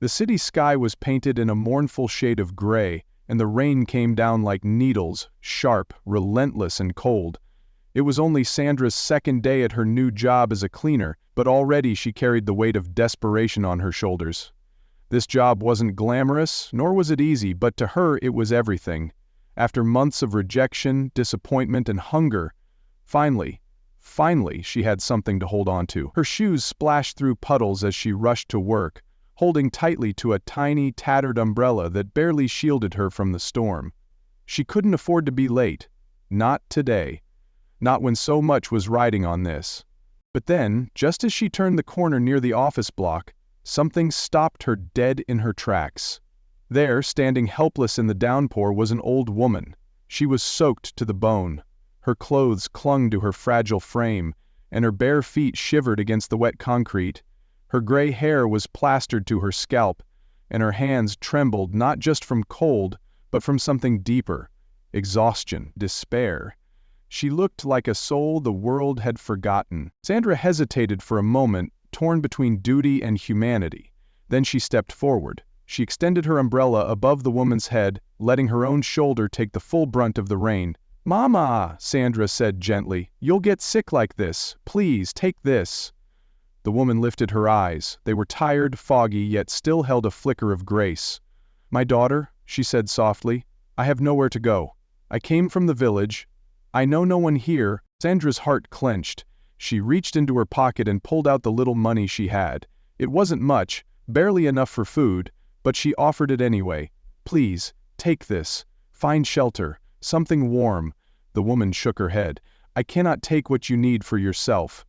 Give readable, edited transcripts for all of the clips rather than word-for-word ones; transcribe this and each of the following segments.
The city sky was painted in a mournful shade of gray, and the rain came down like needles, sharp, relentless, and cold. It was only Sandra's second day at her new job as a cleaner, but already she carried the weight of desperation on her shoulders. This job wasn't glamorous, nor was it easy, but to her it was everything. After months of rejection, disappointment, and hunger, finally, she had something to hold on to. Her shoes splashed through puddles as she rushed to work, holding tightly to a tiny, tattered umbrella that barely shielded her from the storm. She couldn't afford to be late. Not today. Not when so much was riding on this. But then, just as she turned the corner near the office block, something stopped her dead in her tracks. There, standing helpless in the downpour, was an old woman. She was soaked to the bone. Her clothes clung to her fragile frame, and her bare feet shivered against the wet concrete. Her gray hair was plastered to her scalp, and her hands trembled not just from cold, but from something deeper: exhaustion, despair. She looked like a soul the world had forgotten. Sandra hesitated for a moment, torn between duty and humanity. Then she stepped forward. She extended her umbrella above the woman's head, letting her own shoulder take the full brunt of the rain. "Mama," Sandra said gently, "you'll get sick like this. Please, take this." The woman lifted her eyes. They were tired, foggy, yet still held a flicker of grace. "My daughter," she said softly, "I have nowhere to go. I came from the village. I know no one here." Sandra's heart clenched. She reached into her pocket and pulled out the little money she had. It wasn't much, barely enough for food, but she offered it anyway. "Please, take this. Find shelter, something warm." The woman shook her head. "I cannot take what you need for yourself."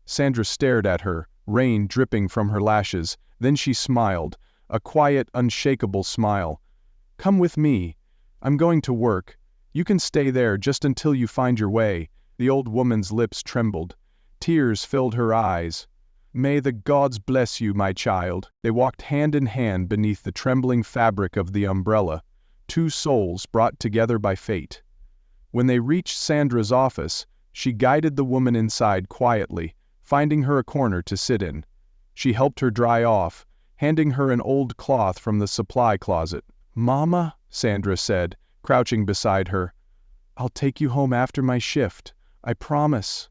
Sandra stared at her, rain dripping from her lashes. Then she smiled, a quiet, unshakable smile. "Come with me. I'm going to work. You can stay there just until you find your way." The old woman's lips trembled. Tears filled her eyes. "May the gods bless you, my child." They walked hand in hand beneath the trembling fabric of the umbrella, two souls brought together by fate. When they reached Sandra's office, she guided the woman inside quietly, finding her a corner to sit in. She helped her dry off, handing her an old cloth from the supply closet. "Mama," Sandra said, crouching beside her, "I'll take you home after my shift. I promise."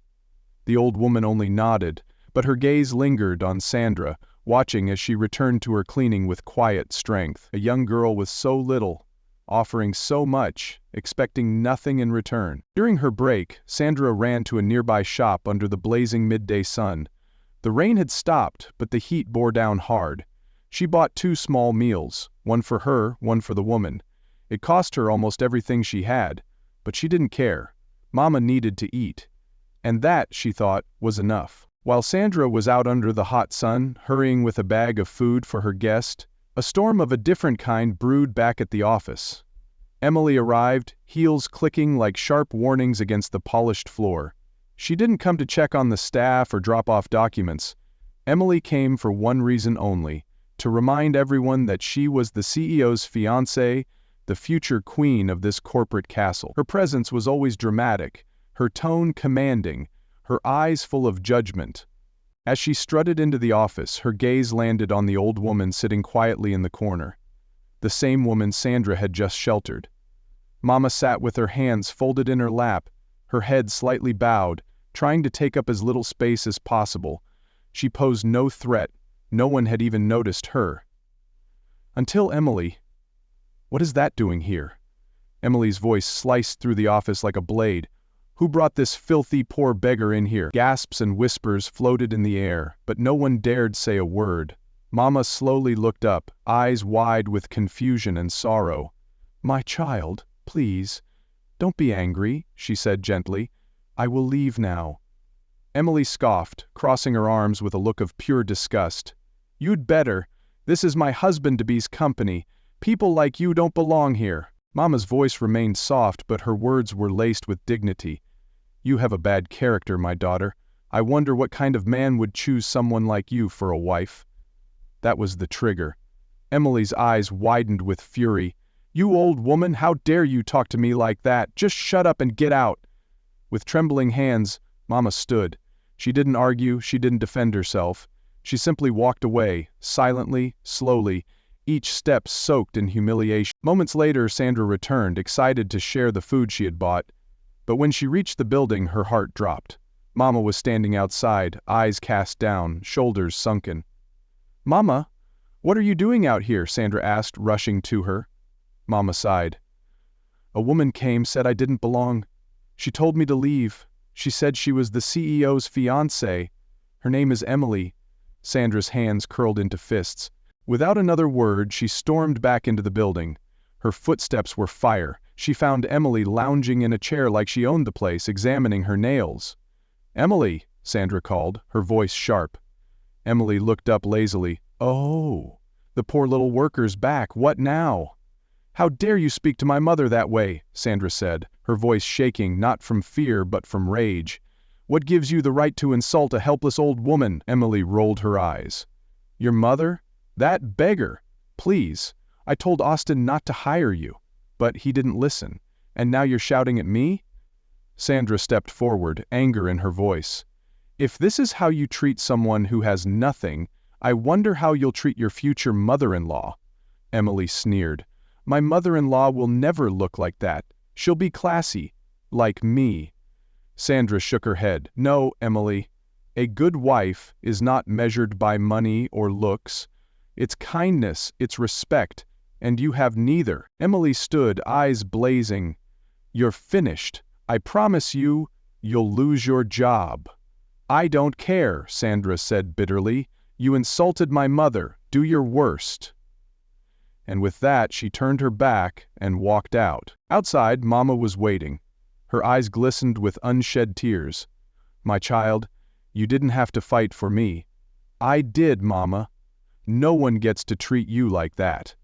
The old woman only nodded, but her gaze lingered on Sandra, watching as she returned to her cleaning with quiet strength. A young girl with so little, offering so much, expecting nothing in return. During her break, Sandra ran to a nearby shop under the blazing midday sun. The rain had stopped, but the heat bore down hard. She bought 2 small meals, one for her, one for the woman. It cost her almost everything she had, but she didn't care. Mama needed to eat. And that, she thought, was enough. While Sandra was out under the hot sun, hurrying with a bag of food for her guest, a storm of a different kind brewed back at the office. Emily arrived, heels clicking like sharp warnings against the polished floor. She didn't come to check on the staff or drop off documents. Emily came for one reason only: to remind everyone that she was the CEO's fiancée, the future queen of this corporate castle. Her presence was always dramatic, her tone commanding, her eyes full of judgment. As she strutted into the office, her gaze landed on the old woman sitting quietly in the corner. The same woman Sandra had just sheltered. Mama sat with her hands folded in her lap, her head slightly bowed, trying to take up as little space as possible. She posed no threat. No one had even noticed her. Until Emily. "What is that doing here?" Emily's voice sliced through the office like a blade. "Who brought this filthy poor beggar in here?" Gasps and whispers floated in the air, but no one dared say a word. Mama slowly looked up, eyes wide with confusion and sorrow. "My child, please, don't be angry," she said gently. "I will leave now." Emily scoffed, crossing her arms with a look of pure disgust. "You'd better. This is my husband-to-be's company. People like you don't belong here." Mama's voice remained soft, but her words were laced with dignity. "You have a bad character, my daughter. I wonder what kind of man would choose someone like you for a wife." That was the trigger. Emily's eyes widened with fury. "You old woman, how dare you talk to me like that? Just shut up and get out." With trembling hands, Mama stood. She didn't argue, she didn't defend herself. She simply walked away, silently, slowly, each step soaked in humiliation. Moments later, Sandra returned, excited to share the food she had bought. But when she reached the building, her heart dropped. Mama was standing outside, eyes cast down, shoulders sunken. "Mama, what are you doing out here?" Sandra asked, rushing to her. Mama sighed. "A woman came, said I didn't belong. She told me to leave. She said she was the CEO's fiancée. Her name is Emily." Sandra's hands curled into fists. Without another word, she stormed back into the building. Her footsteps were fire. She found Emily lounging in a chair like she owned the place, examining her nails. "Emily," Sandra called, her voice sharp. Emily looked up lazily. "Oh, the poor little worker's back. What now?" "How dare you speak to my mother that way?" Sandra said, her voice shaking not from fear but from rage. "What gives you the right to insult a helpless old woman?" Emily rolled her eyes. "Your mother? That beggar! Please, I told Austin not to hire you, but he didn't listen, and now you're shouting at me?" Sandra stepped forward, anger in her voice. "If this is how you treat someone who has nothing, I wonder how you'll treat your future mother-in-law." Emily sneered. "My mother-in-law will never look like that. She'll be classy, like me." Sandra shook her head. "No, Emily. A good wife is not measured by money or looks. It's kindness, it's respect, and you have neither." Emily stood, eyes blazing. "You're finished. I promise you, you'll lose your job." "I don't care," Sandra said bitterly. "You insulted my mother. Do your worst." And with that, she turned her back and walked out. Outside, Mama was waiting. Her eyes glistened with unshed tears. "My child, you didn't have to fight for me." "I did, Mama. No one gets to treat you like that."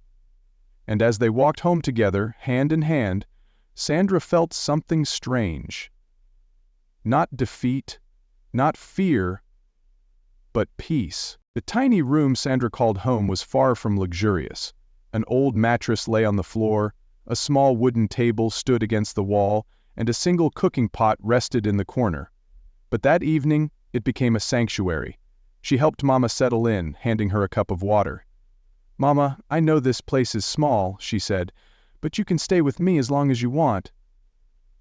And as they walked home together, hand in hand, Sandra felt something strange. Not defeat, not fear, but peace. The tiny room Sandra called home was far from luxurious. An old mattress lay on the floor, a small wooden table stood against the wall, and a single cooking pot rested in the corner. But that evening, it became a sanctuary. She helped Mama settle in, handing her a cup of water. "Mama, I know this place is small," she said, "but you can stay with me as long as you want."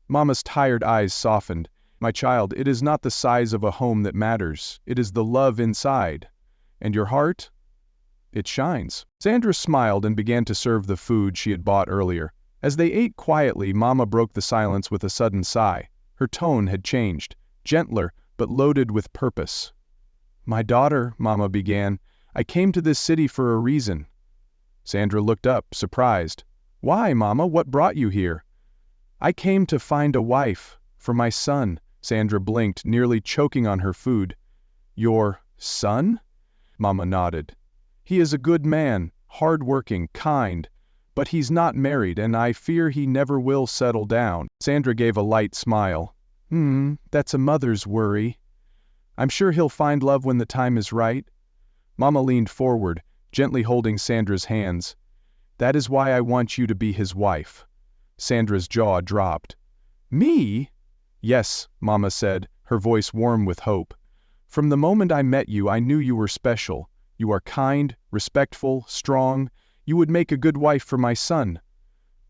Mama's tired eyes softened. "My child, it is not the size of a home that matters. It is the love inside. And your heart? It shines." Sandra smiled and began to serve the food she had bought earlier. As they ate quietly, Mama broke the silence with a sudden sigh. Her tone had changed, gentler but loaded with purpose. "My daughter," Mama began, "I came to this city for a reason." Sandra looked up, surprised. "Why, Mama? What brought you here?" "I came to find a wife, for my son." Sandra blinked, nearly choking on her food. "Your son?" Mama nodded. "He is a good man, hard-working, kind, but he's not married, and I fear he never will settle down." Sandra gave a light smile. That's a mother's worry. I'm sure he'll find love when the time is right." Mama leaned forward, gently holding Sandra's hands. "That is why I want you to be his wife." Sandra's jaw dropped. "Me?" "Yes," Mama said, her voice warm with hope. "From the moment I met you, I knew you were special. You are kind, respectful, strong. You would make a good wife for my son."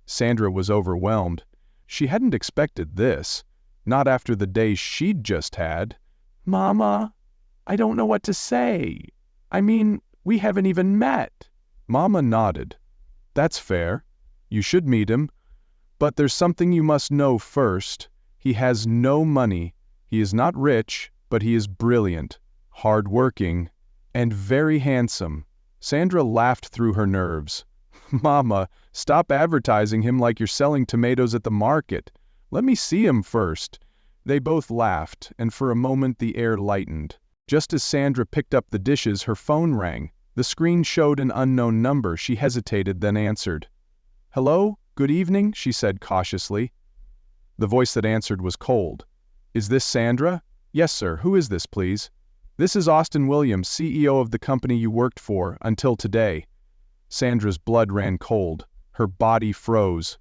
Sandra was overwhelmed. She hadn't expected this, not after the day she'd just had. "Mama, I don't know what to say. I mean, we haven't even met." Mama nodded. "That's fair. You should meet him. But there's something you must know first. He has no money. He is not rich, but he is brilliant, hard-working, and very handsome." Sandra laughed through her nerves. "Mama, stop advertising him like you're selling tomatoes at the market. Let me see him first." They both laughed, and for a moment the air lightened. Just as Sandra picked up the dishes, her phone rang. The screen showed an unknown number. She hesitated, then answered. "Hello? Good evening," she said cautiously. The voice that answered was cold. "Is this Sandra?" "Yes, sir. Who is this, please?" "This is Austin Williams, CEO of the company you worked for, until today." Sandra's blood ran cold. Her body froze.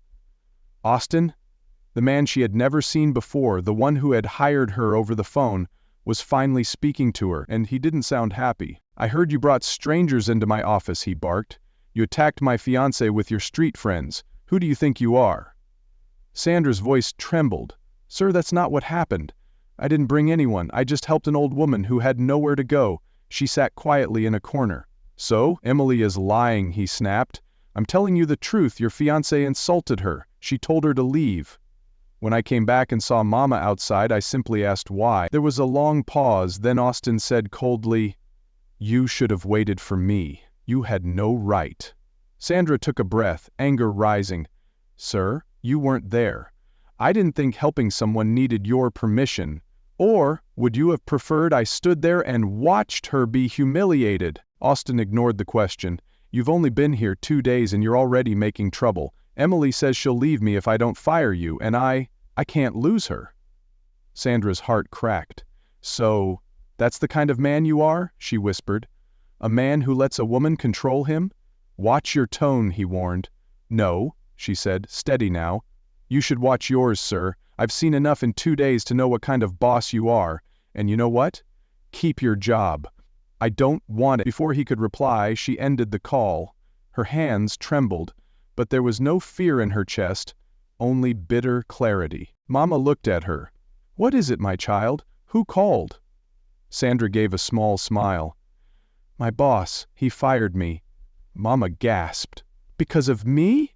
Austin? The man she had never seen before, the one who had hired her over the phone, was finally speaking to her, and he didn't sound happy. "I heard you brought strangers into my office," he barked. "You attacked my fiancée with your street friends. Who do you think you are?" Sandra's voice trembled. "Sir, that's not what happened. I didn't bring anyone. I just helped an old woman who had nowhere to go." She sat quietly in a corner. "So, Emily is lying," he snapped. "I'm telling you the truth. Your fiancée insulted her. She told her to leave. When I came back and saw Mama outside, I simply asked why." There was a long pause, then Austin said coldly, "You should have waited for me. You had no right." Sandra took a breath, anger rising. "Sir, you weren't there. I didn't think helping someone needed your permission. Or, would you have preferred I stood there and watched her be humiliated?" Austin ignored the question. "You've only been here 2 days and you're already making trouble. Emily says she'll leave me if I don't fire you, and I can't lose her." Sandra's heart cracked. "So, that's the kind of man you are?" she whispered. "A man who lets a woman control him?" "Watch your tone," he warned. "No," she said, "steady now. You should watch yours, sir. I've seen enough in 2 days to know what kind of boss you are. And you know what? Keep your job." "I don't want it." Before he could reply, she ended the call. Her hands trembled, but there was no fear in her chest, only bitter clarity. Mama looked at her. "What is it, my child? Who called?" Sandra gave a small smile. "My boss, he fired me." Mama gasped. "Because of me?"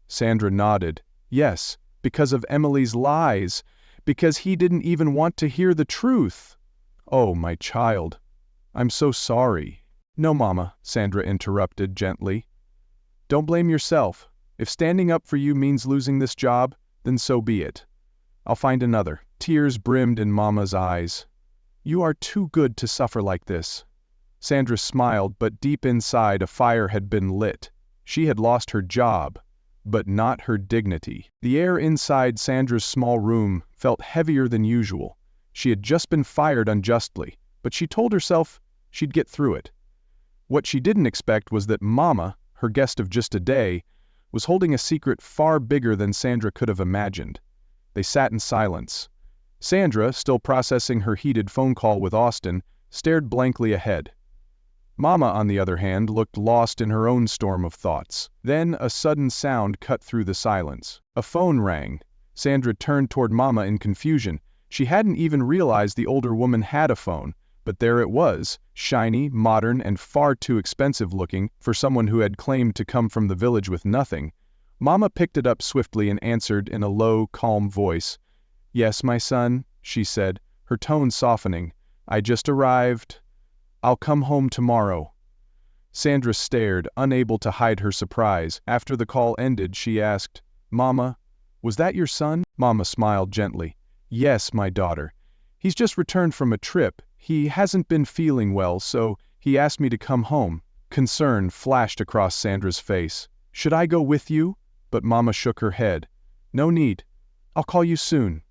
Sandra nodded. "Yes, because of Emily's lies. Because he didn't even want to hear the truth." "Oh, my child. I'm so sorry." "No, Mama," Sandra interrupted gently. "Don't blame yourself. If standing up for you means losing this job, then so be it. I'll find another." Tears brimmed in Mama's eyes. "You are too good to suffer like this." Sandra smiled, but deep inside a fire had been lit. She had lost her job, but not her dignity. The air inside Sandra's small room felt heavier than usual. She had just been fired unjustly, but she told herself she'd get through it. What she didn't expect was that Mama, her guest of just a day, was holding a secret far bigger than Sandra could have imagined. They sat in silence. Sandra, still processing her heated phone call with Austin, stared blankly ahead. Mama, on the other hand, looked lost in her own storm of thoughts. Then a sudden sound cut through the silence. A phone rang. Sandra turned toward Mama in confusion. She hadn't even realized the older woman had a phone, but there it was, shiny, modern, and far too expensive looking for someone who had claimed to come from the village with nothing. Mama picked it up swiftly and answered in a low, calm voice. "Yes, my son," she said, her tone softening. "I just arrived. I'll come home tomorrow." Sandra stared, unable to hide her surprise. After the call ended, she asked, "Mama, was that your son?" Mama smiled gently. "Yes, my daughter. He's just returned from a trip. He hasn't been feeling well, so he asked me to come home." Concern flashed across Sandra's face. "Should I go with you?" But Mama shook her head. "No need. I'll call you soon."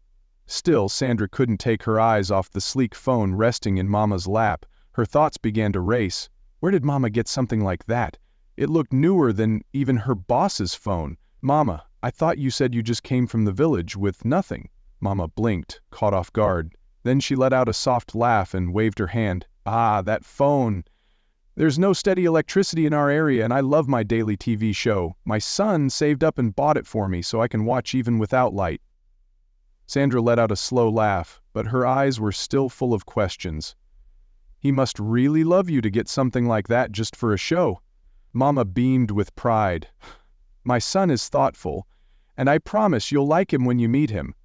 Still, Sandra couldn't take her eyes off the sleek phone resting in Mama's lap. Her thoughts began to race. Where did Mama get something like that? It looked newer than even her boss's phone. "Mama, I thought you said you just came from the village with nothing." Mama blinked, caught off guard. Then she let out a soft laugh and waved her hand. "Ah, that phone. There's no steady electricity in our area and I love my daily TV show. My son saved up and bought it for me so I can watch even without light." Sandra let out a slow laugh, but her eyes were still full of questions. "He must really love you to get something like that just for a show." Mama beamed with pride. "My son is thoughtful, and I promise you'll like him when you meet him."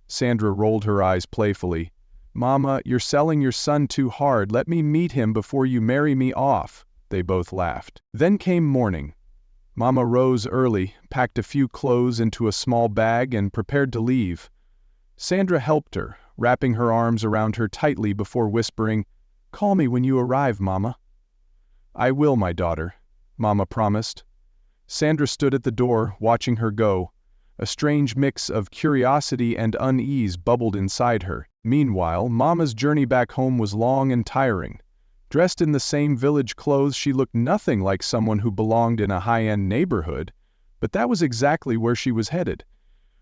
Sandra rolled her eyes playfully. "Mama, you're selling your son too hard. Let me meet him before you marry me off." They both laughed. Then came morning. Mama rose early, packed a few clothes into a small bag, and prepared to leave. Sandra helped her, wrapping her arms around her tightly before whispering, "Call me when you arrive, Mama." "I will, my daughter," Mama promised. Sandra stood at the door, watching her go. A strange mix of curiosity and unease bubbled inside her. Meanwhile, Mama's journey back home was long and tiring. Dressed in the same village clothes, she looked nothing like someone who belonged in a high-end neighborhood, but that was exactly where she was headed.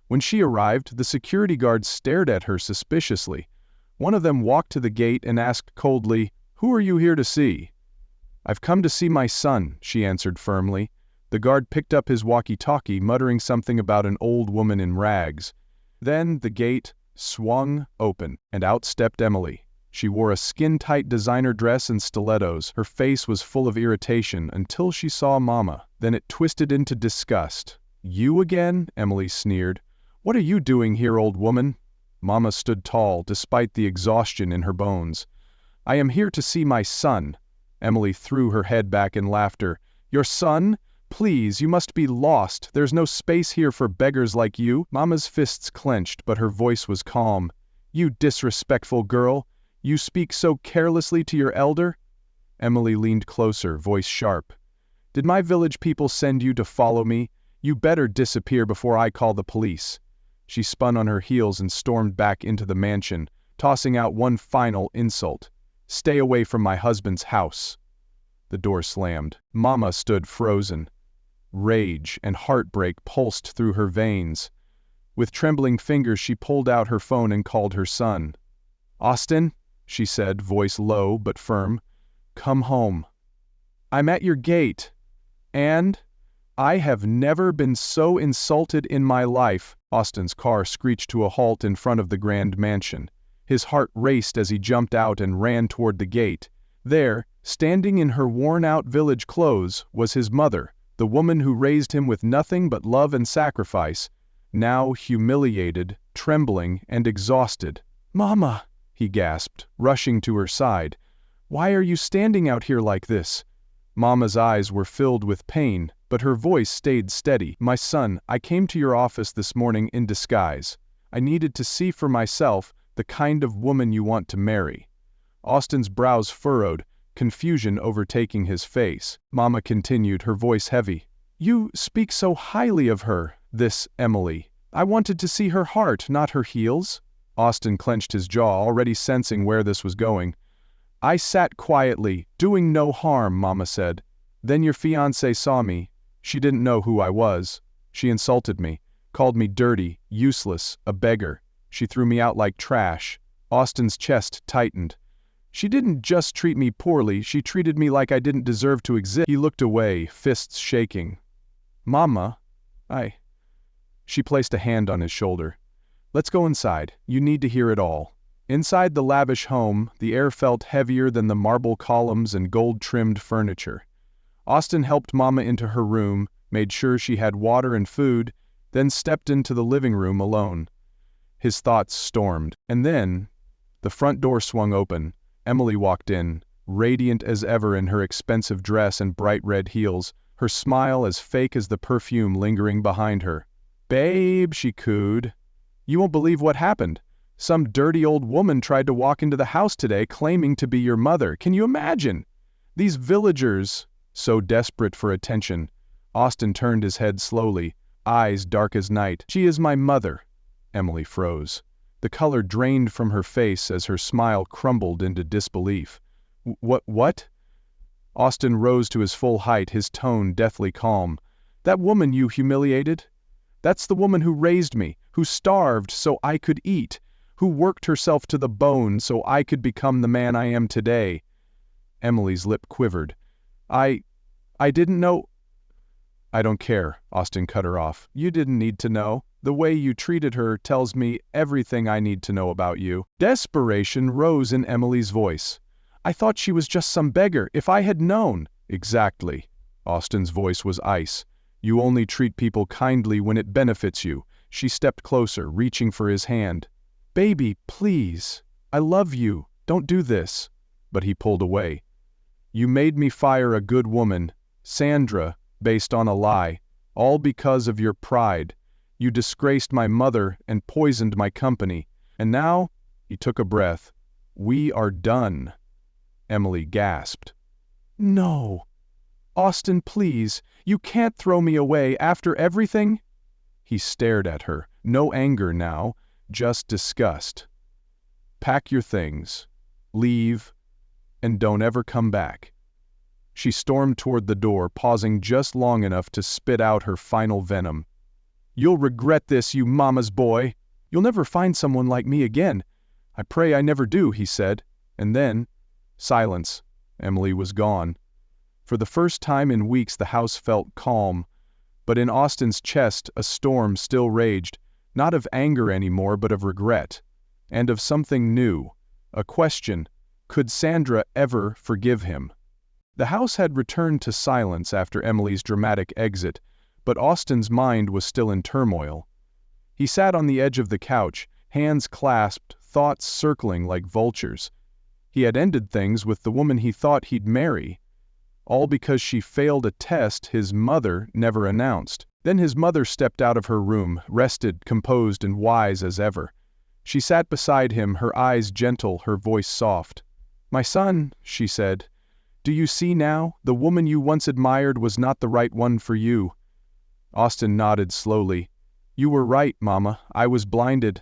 When she arrived, the security guards stared at her suspiciously. One of them walked to the gate and asked coldly, "Who are you here to see?" "I've come to see my son," she answered firmly. The guard picked up his walkie-talkie, muttering something about an old woman in rags. Then the gate swung open, and out stepped Emily. She wore a skin-tight designer dress and stilettos. Her face was full of irritation until she saw Mama. Then it twisted into disgust. "You again?" Emily sneered. "What are you doing here, old woman?" Mama stood tall, despite the exhaustion in her bones. "I am here to see my son." Emily threw her head back in laughter. "Your son? Please, you must be lost. There's no space here for beggars like you." Mama's fists clenched, but her voice was calm. "You disrespectful girl. You speak so carelessly to your elder?" Emily leaned closer, voice sharp. "Did my village people send you to follow me? You better disappear before I call the police." She spun on her heels and stormed back into the mansion, tossing out one final insult. "Stay away from my husband's house." The door slammed. Mama stood frozen. Rage and heartbreak pulsed through her veins. With trembling fingers she pulled out her phone and called her son. "Austin," she said, voice low but firm, "come home. I'm at your gate. And I have never been so insulted in my life." Austin's car screeched to a halt in front of the grand mansion. His heart raced as he jumped out and ran toward the gate. There, standing in her worn-out village clothes, was his mother, the woman who raised him with nothing but love and sacrifice, now humiliated, trembling, and exhausted. "Mama," he gasped, rushing to her side. "Why are you standing out here like this?" Mama's eyes were filled with pain, but her voice stayed steady. "My son, I came to your office this morning in disguise. I needed to see for myself the kind of woman you want to marry." Austin's brows furrowed, confusion overtaking his face. Mama continued, her voice heavy. "You speak so highly of her, this Emily. I wanted to see her heart, not her heels." Austin clenched his jaw, already sensing where this was going. "I sat quietly, doing no harm," Mama said. "Then your fiancée saw me. She didn't know who I was. She insulted me, called me dirty, useless, a beggar. She threw me out like trash." Austin's chest tightened. "She didn't just treat me poorly, she treated me like I didn't deserve to exist." He looked away, fists shaking. "Mama, She placed a hand on his shoulder. "Let's go inside. You need to hear it all." Inside the lavish home, the air felt heavier than the marble columns and gold-trimmed furniture. Austin helped Mama into her room, made sure she had water and food, then stepped into the living room alone. His thoughts stormed. And then, the front door swung open. Emily walked in, radiant as ever in her expensive dress and bright red heels, her smile as fake as the perfume lingering behind her. "Babe," she cooed. "You won't believe what happened. Some dirty old woman tried to walk into the house today claiming to be your mother. Can you imagine? These villagers, so desperate for attention." Austin turned his head slowly, eyes dark as night. "She is my mother." Emily froze. The color drained from her face as her smile crumbled into disbelief. What? Austin rose to his full height, his tone deathly calm. "That woman you humiliated? That's the woman who raised me, who starved so I could eat, who worked herself to the bone so I could become the man I am today." Emily's lip quivered. I didn't know." "I don't care," Austin cut her off. "You didn't need to know. The way you treated her tells me everything I need to know about you." Desperation rose in Emily's voice. "I thought she was just some beggar. If I had known." "Exactly." Austin's voice was ice. "You only treat people kindly when it benefits you." She stepped closer, reaching for his hand. "Baby, please. I love you. Don't do this." But he pulled away. "You made me fire a good woman, Sandra, based on a lie, all because of your pride. You disgraced my mother and poisoned my company. And now," he took a breath, "we are done." Emily gasped. "No. Austin, please, you can't throw me away after everything." He stared at her, no anger now, just disgust. "Pack your things, leave, and don't ever come back." She stormed toward the door, pausing just long enough to spit out her final venom. "You'll regret this, you mama's boy. You'll never find someone like me again." "I pray I never do," he said. And then, silence. Emily was gone. For the first time in weeks the house felt calm, but in Austin's chest a storm still raged, not of anger anymore but of regret. And of something new. A question: could Sandra ever forgive him? The house had returned to silence after Emily's dramatic exit, but Austin's mind was still in turmoil. He sat on the edge of the couch, hands clasped, thoughts circling like vultures. He had ended things with the woman he thought he'd marry, all because she failed a test his mother never announced. Then his mother stepped out of her room, rested, composed, and wise as ever. She sat beside him, her eyes gentle, her voice soft. "My son," she said, "do you see now? The woman you once admired was not the right one for you." Austin nodded slowly. "You were right, Mama. I was blinded.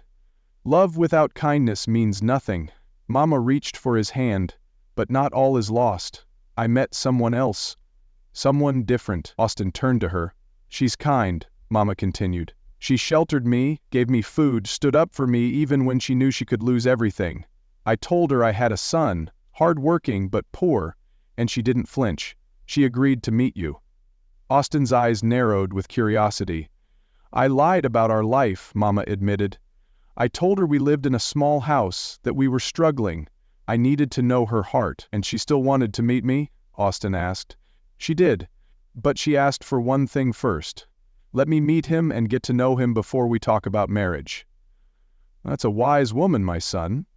Love without kindness means nothing." Mama reached for his hand. "But not all is lost. I met someone else. Someone different." Austin turned to her. "She's kind," Mama continued. "She sheltered me, gave me food, stood up for me even when she knew she could lose everything. I told her I had a son, hard-working but poor, and she didn't flinch. She agreed to meet you." Austin's eyes narrowed with curiosity. "I lied about our life," Mama admitted. "I told her we lived in a small house, that we were struggling. I needed to know her heart." "And she still wanted to meet me?" Austin asked. "She did, but she asked for one thing first. Let me meet him and get to know him before we talk about marriage." "That's a wise woman, my son."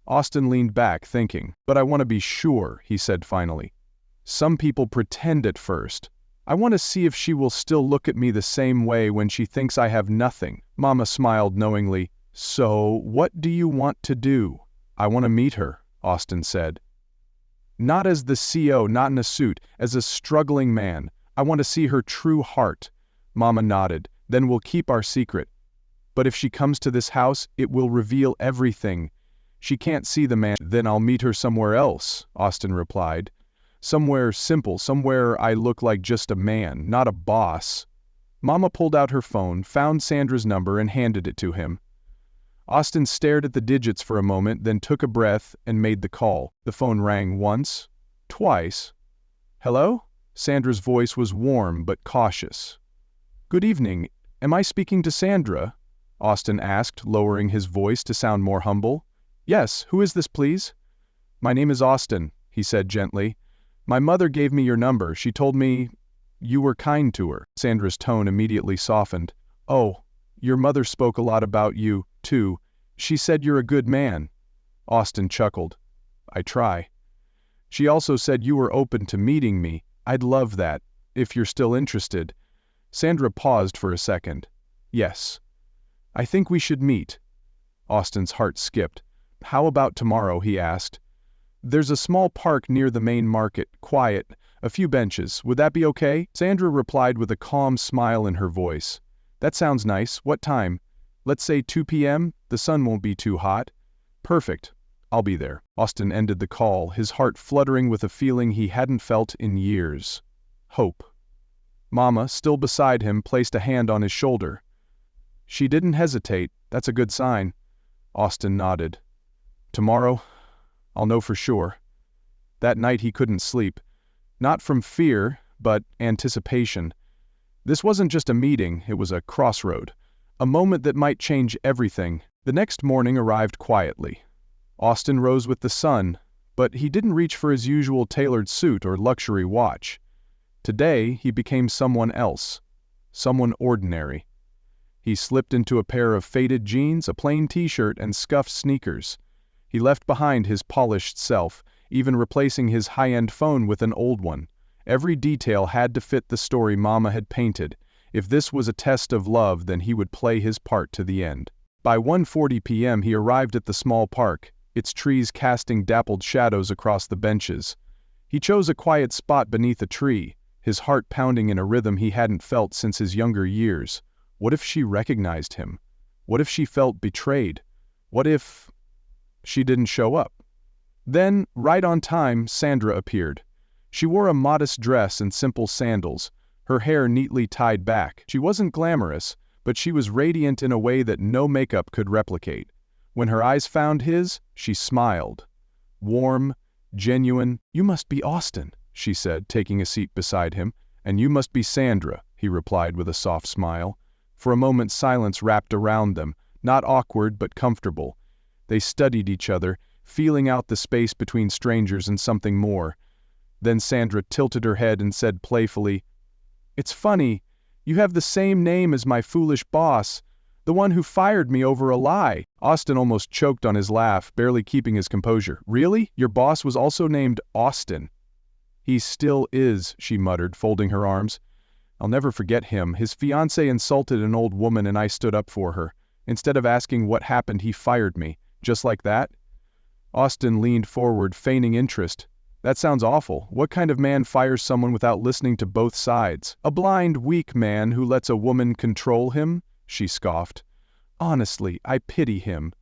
Austin leaned back, thinking. "But I want to be sure," he said finally. "Some people pretend at first. I want to see if she will still look at me the same way when she thinks I have nothing." Mama smiled knowingly. "So, what do you want to do?" "I want to meet her," Austin said. "Not as the CO, not in a suit, as a struggling man. I want to see her true heart." Mama nodded. "Then we'll keep our secret. But if she comes to this house, it will reveal everything. She can't see the man." "Then I'll meet her somewhere else," Austin replied. "Somewhere simple, somewhere I look like just a man, not a boss." Mama pulled out her phone, found Sandra's number, and handed it to him. Austin stared at the digits for a moment, then took a breath and made the call. The phone rang once, twice. "Hello?" Sandra's voice was warm but cautious. "Good evening. Am I speaking to Sandra?" Austin asked, lowering his voice to sound more humble. "Yes, who is this, please?" "My name is Austin," he said gently. "My mother gave me your number. She told me you were kind to her." Sandra's tone immediately softened. "Oh, your mother spoke a lot about you, too. She said you're a good man." Austin chuckled. "I try." "She also said you were open to meeting me. I'd love that, if you're still interested." Sandra paused for a second. "Yes. I think we should meet." Austin's heart skipped. "How about tomorrow?" he asked. "There's a small park near the main market, quiet, a few benches. Would that be okay?" Sandra replied with a calm smile in her voice. "That sounds nice. What time?" "Let's say 2 p.m. The sun won't be too hot." "Perfect. I'll be there." Austin ended the call, his heart fluttering with a feeling he hadn't felt in years. Hope. Mama, still beside him, placed a hand on his shoulder. She didn't hesitate. "That's a good sign." Austin nodded. "Tomorrow, I'll know for sure." That night he couldn't sleep. Not from fear, but anticipation. This wasn't just a meeting, it was a crossroad. A moment that might change everything. The next morning arrived quietly. Austin rose with the sun, but he didn't reach for his usual tailored suit or luxury watch. Today he became someone else. Someone ordinary. He slipped into a pair of faded jeans, a plain t-shirt, and scuffed sneakers. He left behind his polished self, even replacing his high-end phone with an old one. Every detail had to fit the story Mama had painted. If this was a test of love, then he would play his part to the end. By 1:40 p.m. he arrived at the small park, its trees casting dappled shadows across the benches. He chose a quiet spot beneath a tree, his heart pounding in a rhythm he hadn't felt since his younger years. What if she recognized him? What if she felt betrayed? What if she didn't show up? Then, right on time, Sandra appeared. She wore a modest dress and simple sandals, her hair neatly tied back. She wasn't glamorous, but she was radiant in a way that no makeup could replicate. When her eyes found his, she smiled. Warm, genuine. "You must be Austin," she said, taking a seat beside him. "And you must be Sandra," he replied with a soft smile. For a moment silence wrapped around them, not awkward but comfortable. They studied each other, feeling out the space between strangers and something more. Then Sandra tilted her head and said playfully, "It's funny, you have the same name as my foolish boss, the one who fired me over a lie." Austin almost choked on his laugh, barely keeping his composure. "Really? Your boss was also named Austin?" "He still is," she muttered, folding her arms. "I'll never forget him. His fiancée insulted an old woman and I stood up for her. Instead of asking what happened, he fired me. Just like that?" Austin leaned forward, feigning interest. "That sounds awful. What kind of man fires someone without listening to both sides?" "A blind, weak man who lets a woman control him?" she scoffed. "Honestly, I pity him."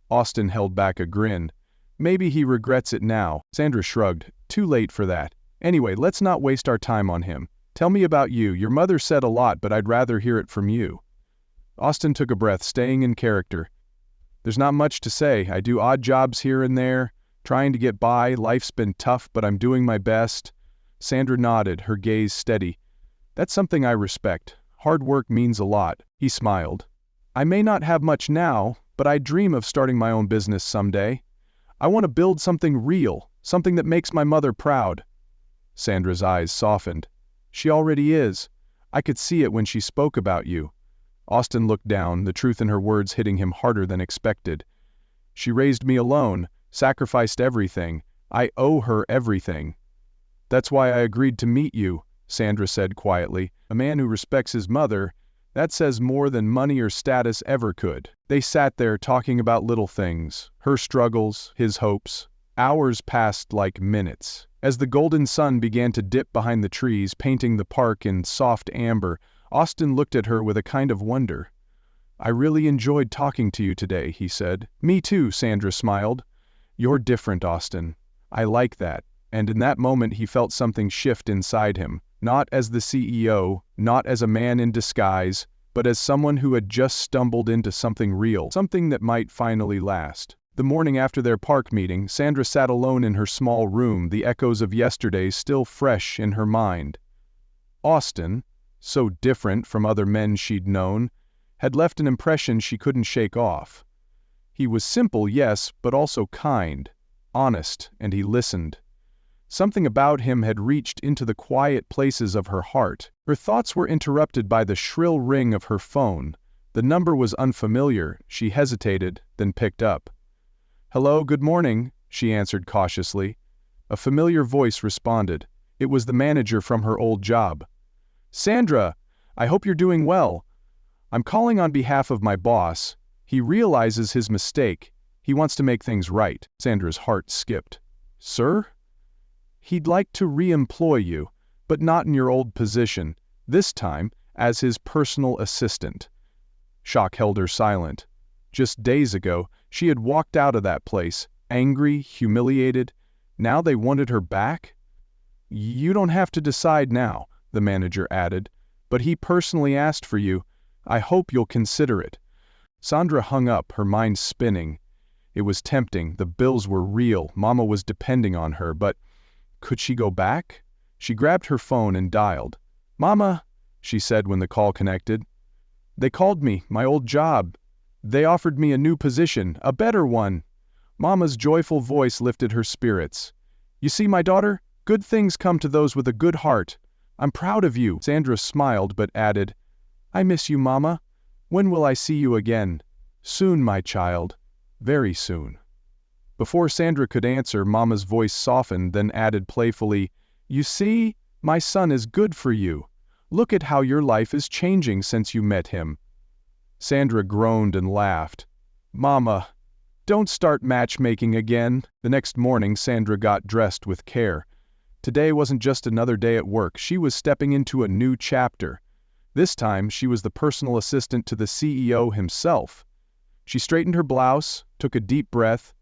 Austin held back a grin. "Maybe he regrets it now." Sandra shrugged. "Too late for that. Anyway, let's not waste our time on him. Tell me about you. Your mother said a lot, but I'd rather hear it from you." Austin took a breath, staying in character. "There's not much to say. I do odd jobs here and there, trying to get by. Life's been tough, but I'm doing my best." Sandra nodded, her gaze steady. "That's something I respect. Hard work means a lot." He smiled. "I may not have much now, but I dream of starting my own business someday. I want to build something real, something that makes my mother proud." Sandra's eyes softened. "She already is. I could see it when she spoke about you." Austin looked down, the truth in her words hitting him harder than expected. "She raised me alone, sacrificed everything. I owe her everything." "That's why I agreed to meet you," Sandra said quietly. "A man who respects his mother, that says more than money or status ever could." They sat there talking about little things, her struggles, his hopes. Hours passed like minutes. As the golden sun began to dip behind the trees, painting the park in soft amber, Austin looked at her with a kind of wonder. "I really enjoyed talking to you today," he said. "Me too," Sandra smiled. "You're different, Austin. I like that." And in that moment he felt something shift inside him, not as the CEO, not as a man in disguise, but as someone who had just stumbled into something real, something that might finally last. The morning after their park meeting, Sandra sat alone in her small room, the echoes of yesterday still fresh in her mind. Austin, so different from other men she'd known, had left an impression she couldn't shake off. He was simple, yes, but also kind, honest, and he listened. Something about him had reached into the quiet places of her heart. Her thoughts were interrupted by the shrill ring of her phone. The number was unfamiliar. She hesitated, then picked up. "Hello, good morning," she answered cautiously. A familiar voice responded. It was the manager from her old job. "Sandra, I hope you're doing well. I'm calling on behalf of my boss. He realizes his mistake. He wants to make things right." Sandra's heart skipped. "Sir?" "He'd like to re-employ you, but not in your old position, this time as his personal assistant." Shock held her silent. Just days ago, she had walked out of that place, angry, humiliated. Now they wanted her back? "You don't have to decide now," the manager added, "but he personally asked for you. I hope you'll consider it." Sandra hung up, her mind spinning. It was tempting, the bills were real, Mama was depending on her, but could she go back? She grabbed her phone and dialed. "Mama," she said when the call connected. "They called me, my old job. They offered me a new position, a better one." Mama's joyful voice lifted her spirits. "You see, my daughter, good things come to those with a good heart. I'm proud of you." Sandra smiled but added, "I miss you, Mama. When will I see you again?" "Soon, my child. Very soon." Before Sandra could answer, Mama's voice softened, then added playfully, "You see, my son is good for you. Look at how your life is changing since you met him." Sandra groaned and laughed. "Mama, don't start matchmaking again." The next morning, Sandra got dressed with care. Today wasn't just another day at work, she was stepping into a new chapter. This time, she was the personal assistant to the CEO himself. She straightened her blouse, took a deep breath,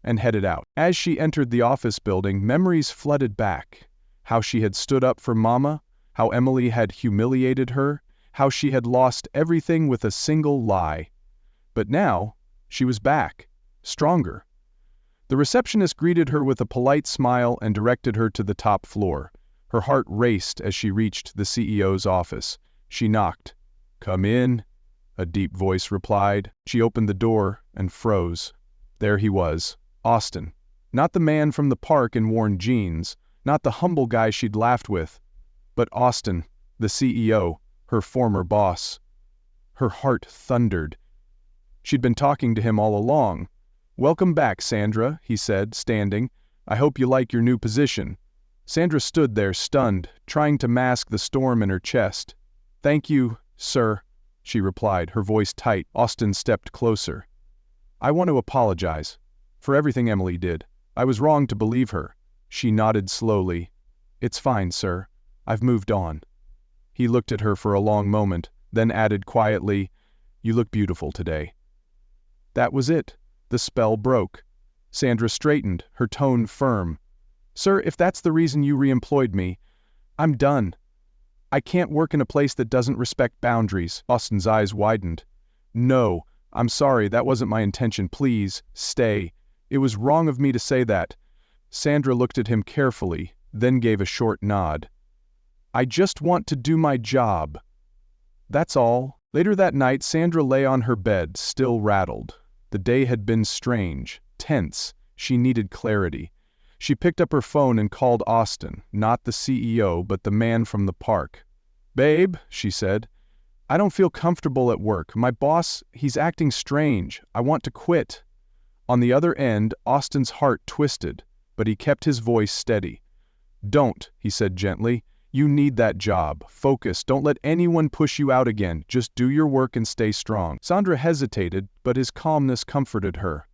and headed out. As she entered the office building, memories flooded back. How she had stood up for Mama, how Emily had humiliated her, how she had lost everything with a single lie. But now, she was back, stronger. The receptionist greeted her with a polite smile and directed her to the top floor. Her heart raced as she reached the CEO's office. She knocked. "Come in," a deep voice replied. She opened the door and froze. There he was, Austin. Not the man from the park in worn jeans, not the humble guy she'd laughed with, but Austin, the CEO, her former boss. Her heart thundered. She'd been talking to him all along. "Welcome back, Sandra," he said, standing. "I hope you like your new position." Sandra stood there, stunned, trying to mask the storm in her chest. "Thank you, sir," she replied, her voice tight. Austin stepped closer. "I want to apologize for everything Emily did. I was wrong to believe her." She nodded slowly. "It's fine, sir. I've moved on." He looked at her for a long moment, then added quietly, "You look beautiful today." That was it. The spell broke. Sandra straightened, her tone firm. "Sir, if that's the reason you re-employed me, I'm done. I can't work in a place that doesn't respect boundaries." Austin's eyes widened. "No, I'm sorry, that wasn't my intention. Please, stay. It was wrong of me to say that." Sandra looked at him carefully, then gave a short nod. "I just want to do my job. That's all." Later that night, Sandra lay on her bed, still rattled. The day had been strange, tense. She needed clarity. She picked up her phone and called Austin, not the CEO, but the man from the park. "Babe," she said, "I don't feel comfortable at work. My boss, he's acting strange. I want to quit." On the other end, Austin's heart twisted, but he kept his voice steady. "Don't," he said gently. "You need that job. Focus. Don't let anyone push you out again. Just do your work and stay strong." Sandra hesitated, but his calmness comforted her.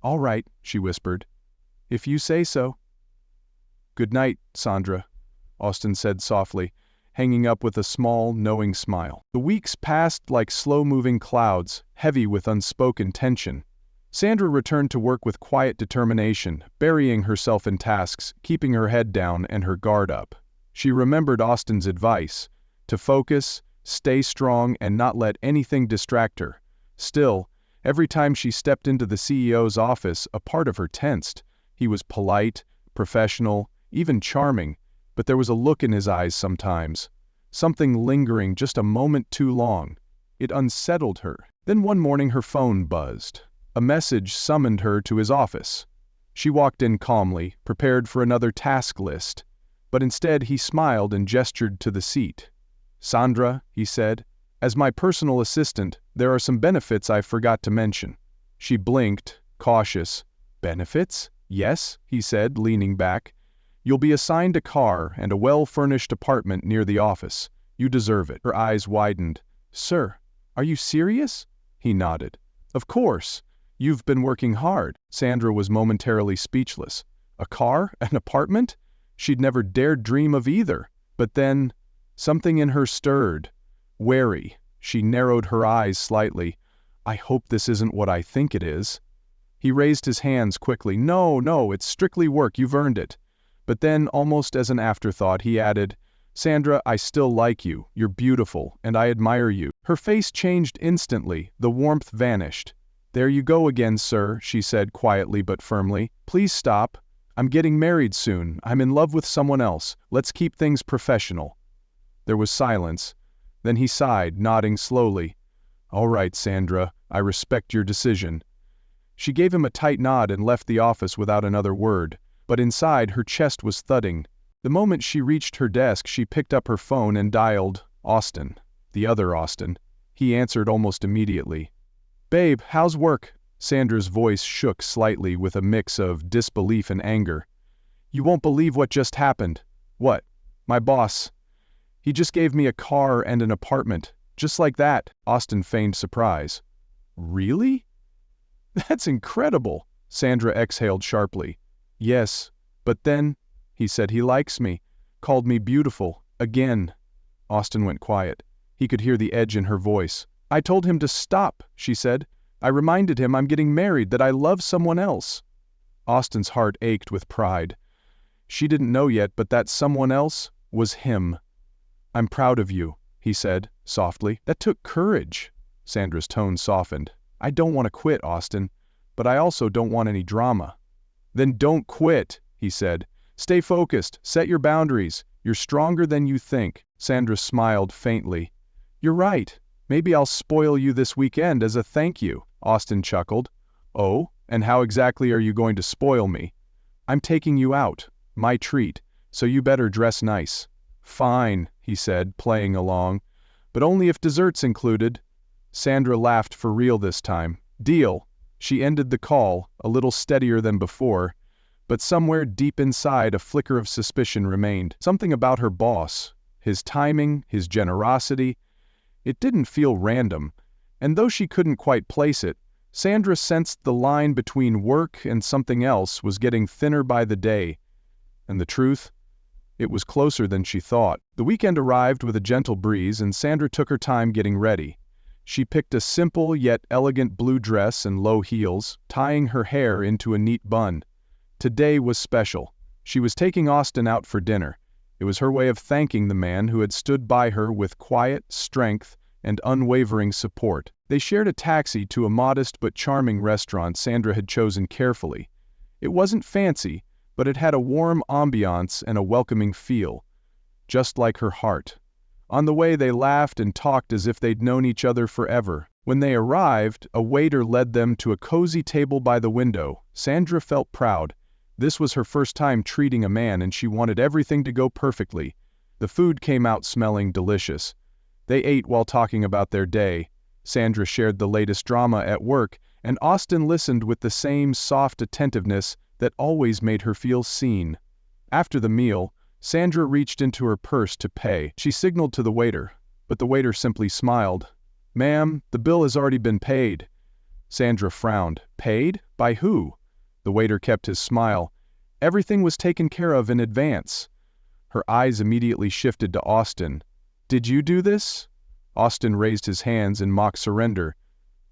"All right," she whispered. "If you say so." "Good night, Sandra," Austin said softly, hanging up with a small, knowing smile. The weeks passed like slow-moving clouds, heavy with unspoken tension. Sandra returned to work with quiet determination, burying herself in tasks, keeping her head down and her guard up. She remembered Austin's advice, to focus, stay strong, and not let anything distract her. Still, every time she stepped into the CEO's office, a part of her tensed. He was polite, professional, even charming, but there was a look in his eyes sometimes. Something lingering just a moment too long. It unsettled her. Then one morning her phone buzzed. A message summoned her to his office. She walked in calmly, prepared for another task list. But instead he smiled and gestured to the seat. "Sandra," he said, "as my personal assistant, there are some benefits I forgot to mention." She blinked, cautious. "Benefits?" "Yes," he said, leaning back. "You'll be assigned a car and a well-furnished apartment near the office. You deserve it." Her eyes widened. "Sir, are you serious?" He nodded. "Of course. You've been working hard." Sandra was momentarily speechless. A car? An apartment? She'd never dared dream of either. But then, something in her stirred. Wary, she narrowed her eyes slightly. "I hope this isn't what I think it is." He raised his hands quickly. No, it's strictly work, you've earned it." But then, almost as an afterthought, he added, "Sandra, I still like you. You're beautiful, and I admire you." Her face changed instantly, the warmth vanished. "There you go again, sir," she said quietly but firmly. "Please stop. I'm getting married soon. I'm in love with someone else. Let's keep things professional." There was silence. Then he sighed, nodding slowly. "All right, Sandra, I respect your decision." She gave him a tight nod and left the office without another word, but inside her chest was thudding. The moment she reached her desk, she picked up her phone and dialed Austin, the other Austin. He answered almost immediately. "Babe, how's work?" Sandra's voice shook slightly with a mix of disbelief and anger. "You won't believe what just happened." "What?" "My boss. He just gave me a car and an apartment. Just like that." Austin feigned surprise. "Really? That's incredible." Sandra exhaled sharply. "Yes, but then," he said, "he likes me. Called me beautiful. Again." Austin went quiet. He could hear the edge in her voice. "I told him to stop," she said. "I reminded him I'm getting married, that I love someone else." Austin's heart ached with pride. She didn't know yet, but that someone else was him. "I'm proud of you," he said, softly. "That took courage." Sandra's tone softened. "I don't want to quit, Austin, but I also don't want any drama." "Then don't quit," he said. "Stay focused, set your boundaries. You're stronger than you think." Sandra smiled faintly. "You're right. Maybe I'll spoil you this weekend as a thank you," Austin chuckled. "Oh, and how exactly are you going to spoil me?" "I'm taking you out. My treat. So you better dress nice." "Fine," he said, playing along. "But only if dessert's included." Sandra laughed for real this time. "Deal." She ended the call, a little steadier than before, but somewhere deep inside a flicker of suspicion remained. Something about her boss, his timing, his generosity. It didn't feel random, and though she couldn't quite place it, Sandra sensed the line between work and something else was getting thinner by the day. And the truth? It was closer than she thought. The weekend arrived with a gentle breeze, and Sandra took her time getting ready. She picked a simple yet elegant blue dress and low heels, tying her hair into a neat bun. Today was special. She was taking Austin out for dinner. It was her way of thanking the man who had stood by her with quiet strength and unwavering support. They shared a taxi to a modest but charming restaurant Sandra had chosen carefully. It wasn't fancy, but it had a warm ambiance and a welcoming feel, just like her heart. On the way they laughed and talked as if they'd known each other forever. When they arrived, a waiter led them to a cozy table by the window. Sandra felt proud. This was her first time treating a man, and she wanted everything to go perfectly. The food came out smelling delicious. They ate while talking about their day. Sandra shared the latest drama at work, and Austin listened with the same soft attentiveness that always made her feel seen. After the meal, Sandra reached into her purse to pay. She signaled to the waiter, but the waiter simply smiled. "Ma'am, the bill has already been paid." Sandra frowned. "Paid? By who?" The waiter kept his smile. "Everything was taken care of in advance." Her eyes immediately shifted to Austin. "Did you do this?" Austin raised his hands in mock surrender.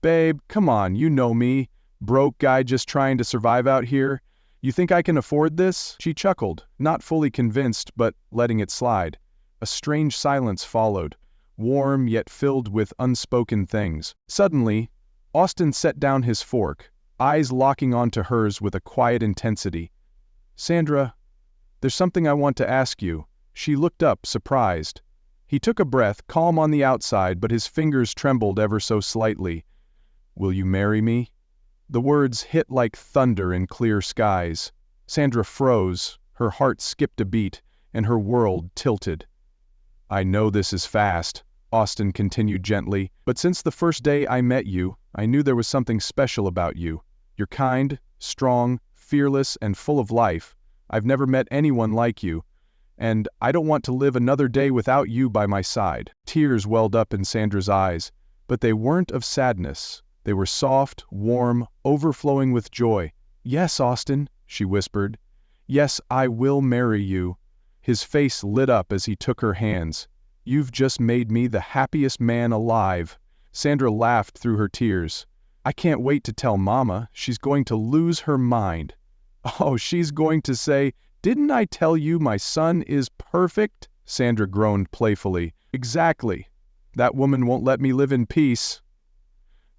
"Babe, come on, you know me. Broke guy just trying to survive out here. You think I can afford this?" She chuckled, not fully convinced but letting it slide. A strange silence followed, warm yet filled with unspoken things. Suddenly, Austin set down his fork, eyes locking onto hers with a quiet intensity. "Sandra, there's something I want to ask you." She looked up, surprised. He took a breath, calm on the outside, but his fingers trembled ever so slightly. "Will you marry me?" The words hit like thunder in clear skies. Sandra froze, her heart skipped a beat, and her world tilted. "I know this is fast," Austin continued gently, "but since the first day I met you, I knew there was something special about you. You're kind, strong, fearless, and full of life. I've never met anyone like you, and I don't want to live another day without you by my side." Tears welled up in Sandra's eyes, but they weren't of sadness. They were soft, warm, overflowing with joy. "Yes, Austin," she whispered. "Yes, I will marry you." His face lit up as he took her hands. "You've just made me the happiest man alive." Sandra laughed through her tears. "I can't wait to tell Mama. She's going to lose her mind." "Oh, she's going to say, 'Didn't I tell you my son is perfect?'" Sandra groaned playfully. "Exactly. That woman won't let me live in peace."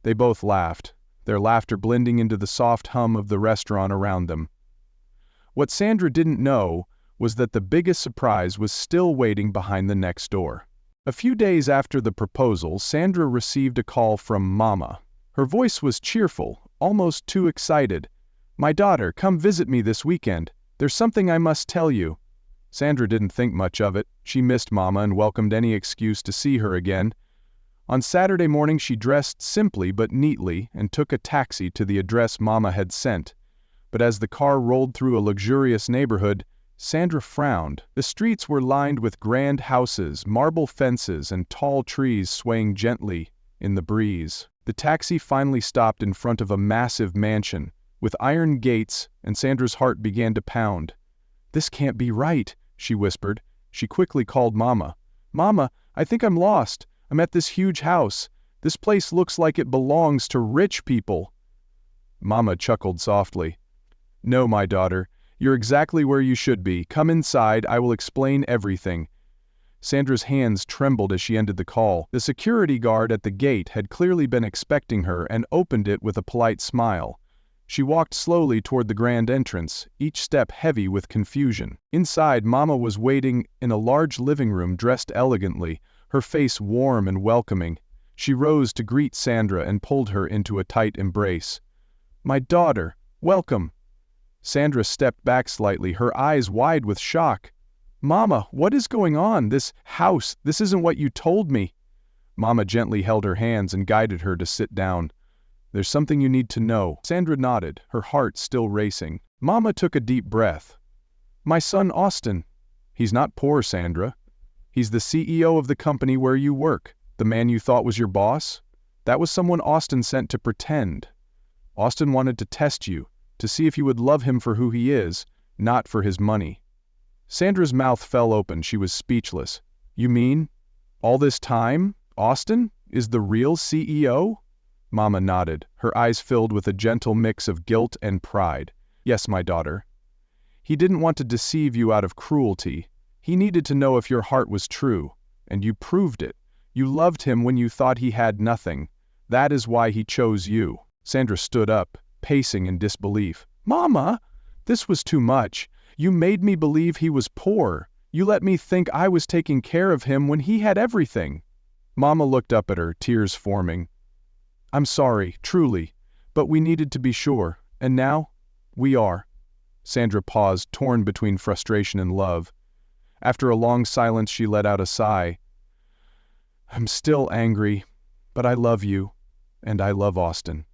They both laughed, their laughter blending into the soft hum of the restaurant around them. What Sandra didn't know was that the biggest surprise was still waiting behind the next door. A few days after the proposal, Sandra received a call from Mama. Her voice was cheerful, almost too excited. "My daughter, come visit me this weekend. There's something I must tell you." Sandra didn't think much of it. She missed Mama and welcomed any excuse to see her again. On Saturday morning she dressed simply but neatly and took a taxi to the address Mama had sent. But as the car rolled through a luxurious neighborhood, Sandra frowned. The streets were lined with grand houses, marble fences, and tall trees swaying gently in the breeze. The taxi finally stopped in front of a massive mansion, with iron gates, and Sandra's heart began to pound. "This can't be right," she whispered. She quickly called Mama. "Mama, I think I'm lost. I'm at this huge house. This place looks like it belongs to rich people." Mama chuckled softly. "No, my daughter. You're exactly where you should be. Come inside, I will explain everything." Sandra's hands trembled as she ended the call. The security guard at the gate had clearly been expecting her and opened it with a polite smile. She walked slowly toward the grand entrance, each step heavy with confusion. Inside, Mama was waiting in a large living room dressed elegantly, her face warm and welcoming. She rose to greet Sandra and pulled her into a tight embrace. "My daughter, welcome." Sandra stepped back slightly, her eyes wide with shock. "Mama, what is going on? This house, this isn't what you told me." Mama gently held her hands and guided her to sit down. "There's something you need to know." Sandra nodded, her heart still racing. Mama took a deep breath. "My son Austin. He's not poor, Sandra. He's the CEO of the company where you work. The man you thought was your boss? That was someone Austin sent to pretend. Austin wanted to test you, to see if you would love him for who he is, not for his money." Sandra's mouth fell open, she was speechless. "You mean, all this time, Austin is the real CEO?" Mama nodded, her eyes filled with a gentle mix of guilt and pride. "Yes, my daughter. He didn't want to deceive you out of cruelty. He needed to know if your heart was true, and you proved it. You loved him when you thought he had nothing. That is why he chose you." Sandra stood up, pacing in disbelief. "Mama, this was too much. You made me believe he was poor. You let me think I was taking care of him when he had everything." Mama looked up at her, tears forming. "I'm sorry, truly, but we needed to be sure, and now, we are." Sandra paused, torn between frustration and love. After a long silence, she let out a sigh. "I'm still angry, but I love you, and I love Austin.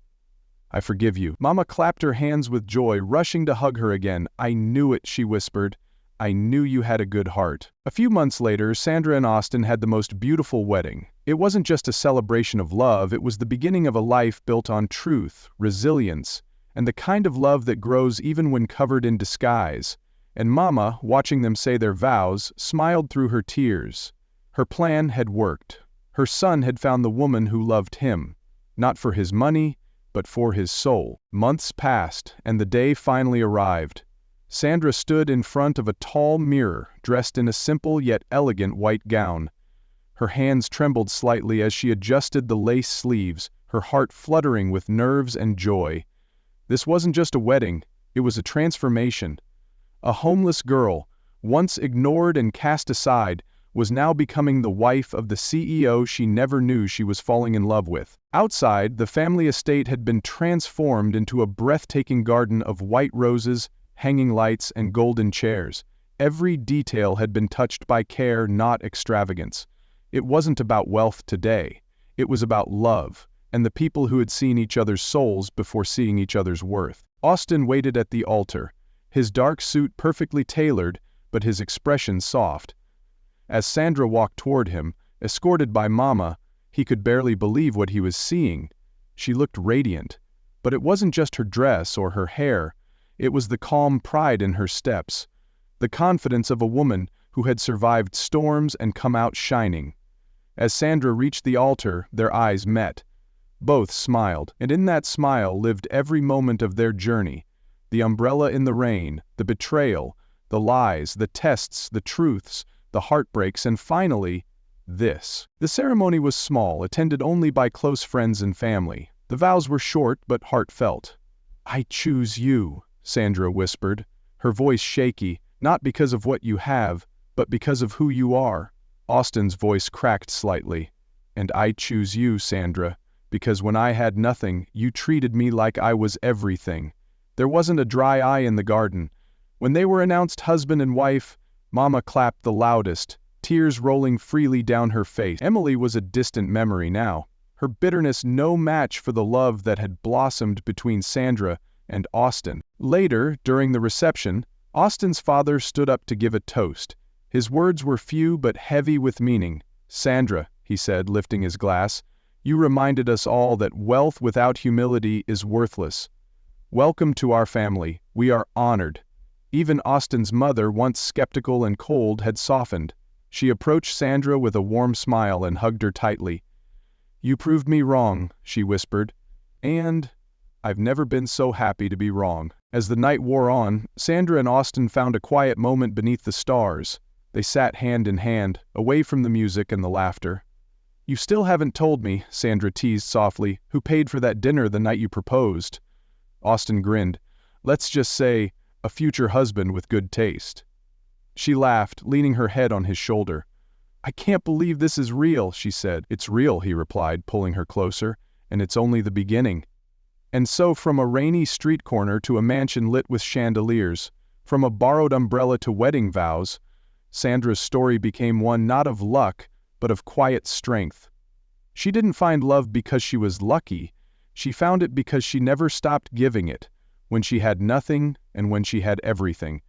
I forgive you." Mama clapped her hands with joy, rushing to hug her again. "I knew it," she whispered. "I knew you had a good heart." A few months later, Sandra and Austin had the most beautiful wedding. It wasn't just a celebration of love, it was the beginning of a life built on truth, resilience, and the kind of love that grows even when covered in disguise. And Mama, watching them say their vows, smiled through her tears. Her plan had worked. Her son had found the woman who loved him, not for his money, but for his soul. Months passed, and the day finally arrived. Sandra stood in front of a tall mirror, dressed in a simple yet elegant white gown. Her hands trembled slightly as she adjusted the lace sleeves, her heart fluttering with nerves and joy. This wasn't just a wedding, it was a transformation. A homeless girl, once ignored and cast aside, was now becoming the wife of the CEO she never knew she was falling in love with. Outside, the family estate had been transformed into a breathtaking garden of white roses, hanging lights, and golden chairs. Every detail had been touched by care, not extravagance. It wasn't about wealth today. It was about love, and the people who had seen each other's souls before seeing each other's worth. Austin waited at the altar, his dark suit perfectly tailored, but his expression soft. As Sandra walked toward him, escorted by Mama, he could barely believe what he was seeing. She looked radiant, but it wasn't just her dress or her hair. It was the calm pride in her steps, the confidence of a woman who had survived storms and come out shining. As Sandra reached the altar, their eyes met. Both smiled, and in that smile lived every moment of their journey. The umbrella in the rain, the betrayal, the lies, the tests, the truths, the heartbreaks, and finally, this. The ceremony was small, attended only by close friends and family. The vows were short but heartfelt. "I choose you," Sandra whispered, her voice shaky, "not because of what you have, but because of who you are." Austin's voice cracked slightly. "And I choose you, Sandra, because when I had nothing, you treated me like I was everything." There wasn't a dry eye in the garden. When they were announced husband and wife, Mama clapped the loudest, tears rolling freely down her face. Emily was a distant memory now, her bitterness no match for the love that had blossomed between Sandra and Austin. Later, during the reception, Austin's father stood up to give a toast. His words were few but heavy with meaning. "Sandra," he said, lifting his glass, "you reminded us all that wealth without humility is worthless. Welcome to our family. We are honored." Even Austin's mother, once skeptical and cold, had softened. She approached Sandra with a warm smile and hugged her tightly. "You proved me wrong," she whispered, "and I've never been so happy to be wrong." As the night wore on, Sandra and Austin found a quiet moment beneath the stars. They sat hand in hand, away from the music and the laughter. "You still haven't told me," Sandra teased softly, "who paid for that dinner the night you proposed." Austin grinned. Let's just say, a future husband with good taste. She laughed, leaning her head on his shoulder. I can't believe this is real, she said. It's real, he replied, pulling her closer, and it's only the beginning. And so from a rainy street corner to a mansion lit with chandeliers, from a borrowed umbrella to wedding vows, Sandra's story became one not of luck, but of quiet strength. She didn't find love because she was lucky. She found it because she never stopped giving it, when she had nothing and when she had everything.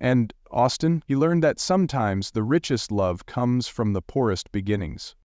And, Austin, he learned that sometimes the richest love comes from the poorest beginnings.